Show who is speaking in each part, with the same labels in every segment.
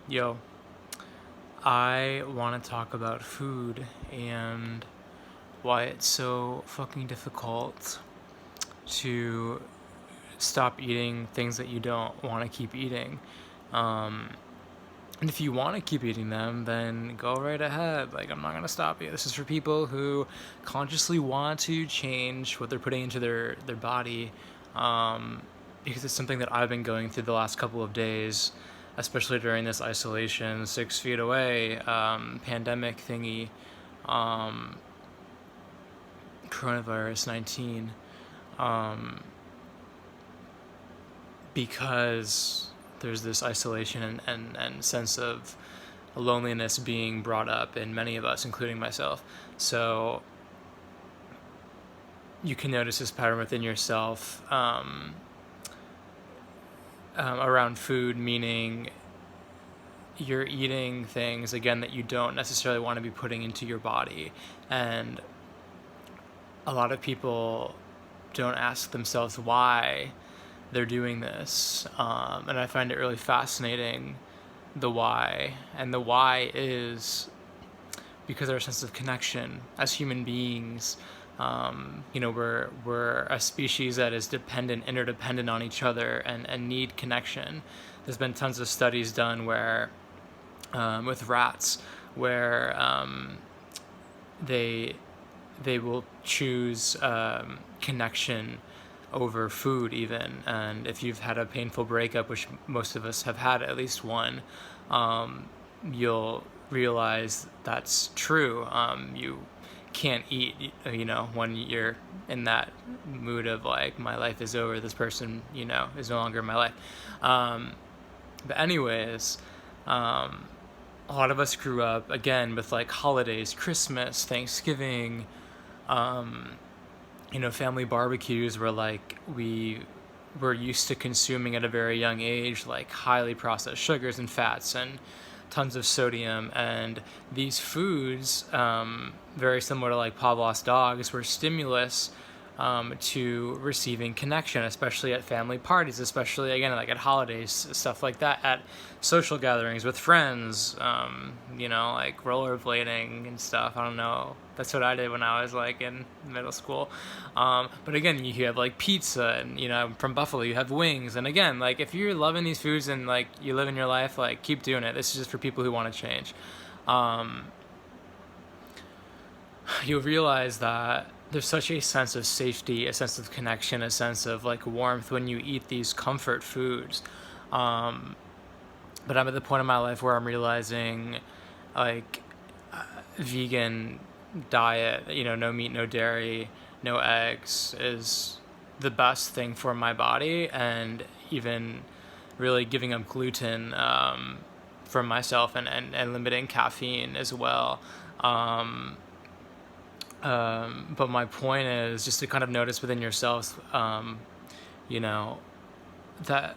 Speaker 1: Yo, I want to talk about food and why it's so fucking difficult to stop eating things that you don't want to keep eating. Um, and if you want to keep eating them, then go right ahead. Like, I'm not going to stop you. This is for people who consciously want to change what they're putting into their body. Um, because it's something that I've been going through the last couple of days, especially during this isolation, 6 feet away, pandemic thingy, um, coronavirus 19. Um, because there's this isolation and sense of loneliness being brought up in many of us, including myself. So you can notice this pattern within yourself around food, meaning you're eating things, again, that you don't necessarily want to be putting into your body. And a lot of people don't ask themselves why they're doing this. And I find it really fascinating, the why. And the why is because our sense of connection as human beings. We're a species that is interdependent on each other, and need connection. There's been tons of studies done where, with rats, where they they will choose connection over food even. And if you've had a painful breakup, which most of us have had at least one, you'll realize that's true. You can't eat, when you're in that mood of like, my life is over, this person, is no longer in my life. But anyways, a lot of us grew up again with like holidays, Christmas, Thanksgiving, family barbecues where like we were used to consuming at a very young age, like highly processed sugars and fats and tons of sodium. And these foods, very similar to like Pavlov's dogs, were stimulus to receiving connection, especially at family parties, especially again like at holidays, stuff like that, at social gatherings with friends, like rollerblading and stuff. I don't know. That's what I did when I was like in middle school. But again, you have like pizza, and from Buffalo you have wings. And again, like if you're loving these foods and like you live in your life, like keep doing it. This is just for people who want to change. You'll realize that there's such a sense of safety, a sense of connection, a sense of like warmth when you eat these comfort foods. But I'm at the point in my life where I'm realizing, like, vegan diet, no meat, no dairy, no eggs, is the best thing for my body. And even really giving up gluten for myself, and limiting caffeine as well. But my point is just to kind of notice within yourself, that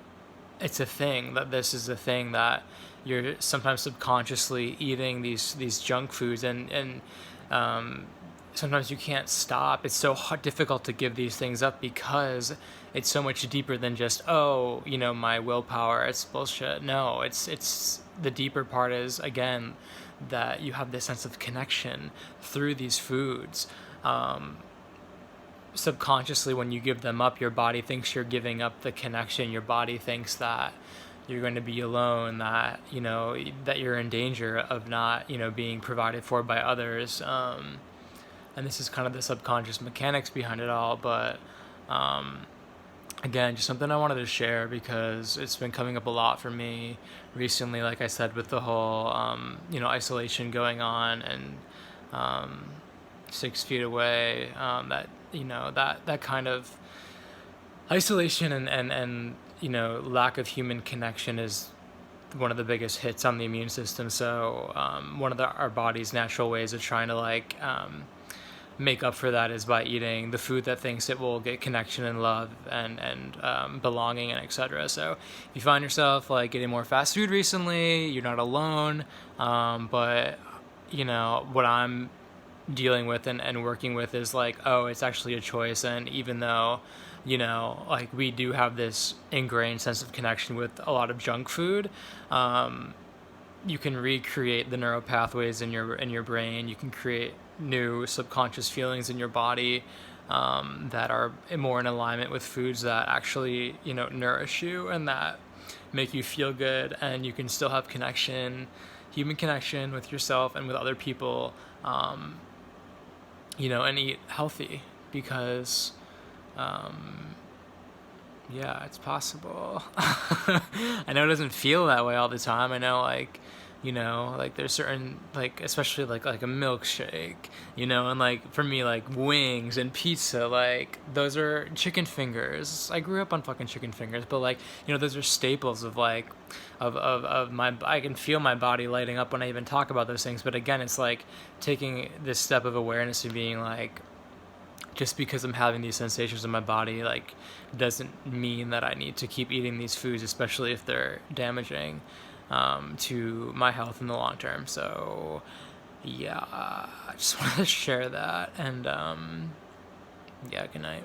Speaker 1: it's a thing, that this is a thing, that you're sometimes subconsciously eating these junk foods, and sometimes you can't stop. It's so difficult to give these things up because it's so much deeper than just, my willpower, it's bullshit. No, it's the deeper part is, again, that you have this sense of connection through these foods. Subconsciously, when you give them up, your body thinks you're giving up the connection. Your body thinks that you're going to be alone, that that you're in danger of not being provided for by others. And this is kind of the subconscious mechanics behind it all. But again, just something I wanted to share because it's been coming up a lot for me recently, like I said, with the whole isolation going on, and 6 feet away, that kind of isolation and lack of human connection is one of the biggest hits on the immune system. So one of our body's natural ways of trying to make up for that is by eating the food that thinks it will get connection and love and belonging and etc. So if you find yourself like getting more fast food recently, you're not alone. But what I'm dealing with and working with is like, it's actually a choice. And even though like we do have this ingrained sense of connection with a lot of junk food, you can recreate the neural pathways in your brain. You can create new subconscious feelings in your body, that are more in alignment with foods that actually, nourish you and that make you feel good, and you can still have human connection with yourself and with other people, and eat healthy, because yeah, it's possible. I know it doesn't feel that way all the time. I know, like, like there's certain, like, especially like a milkshake, and like for me, like wings and pizza, like those are chicken fingers. I grew up on fucking chicken fingers, but like, those are staples of like, of my, I can feel my body lighting up when I even talk about those things. But again, it's like taking this step of awareness and being like, just because I'm having these sensations in my body, like, doesn't mean that I need to keep eating these foods, especially if they're damaging, to my health in the long term. So, yeah, I just wanted to share that. And, yeah, good night.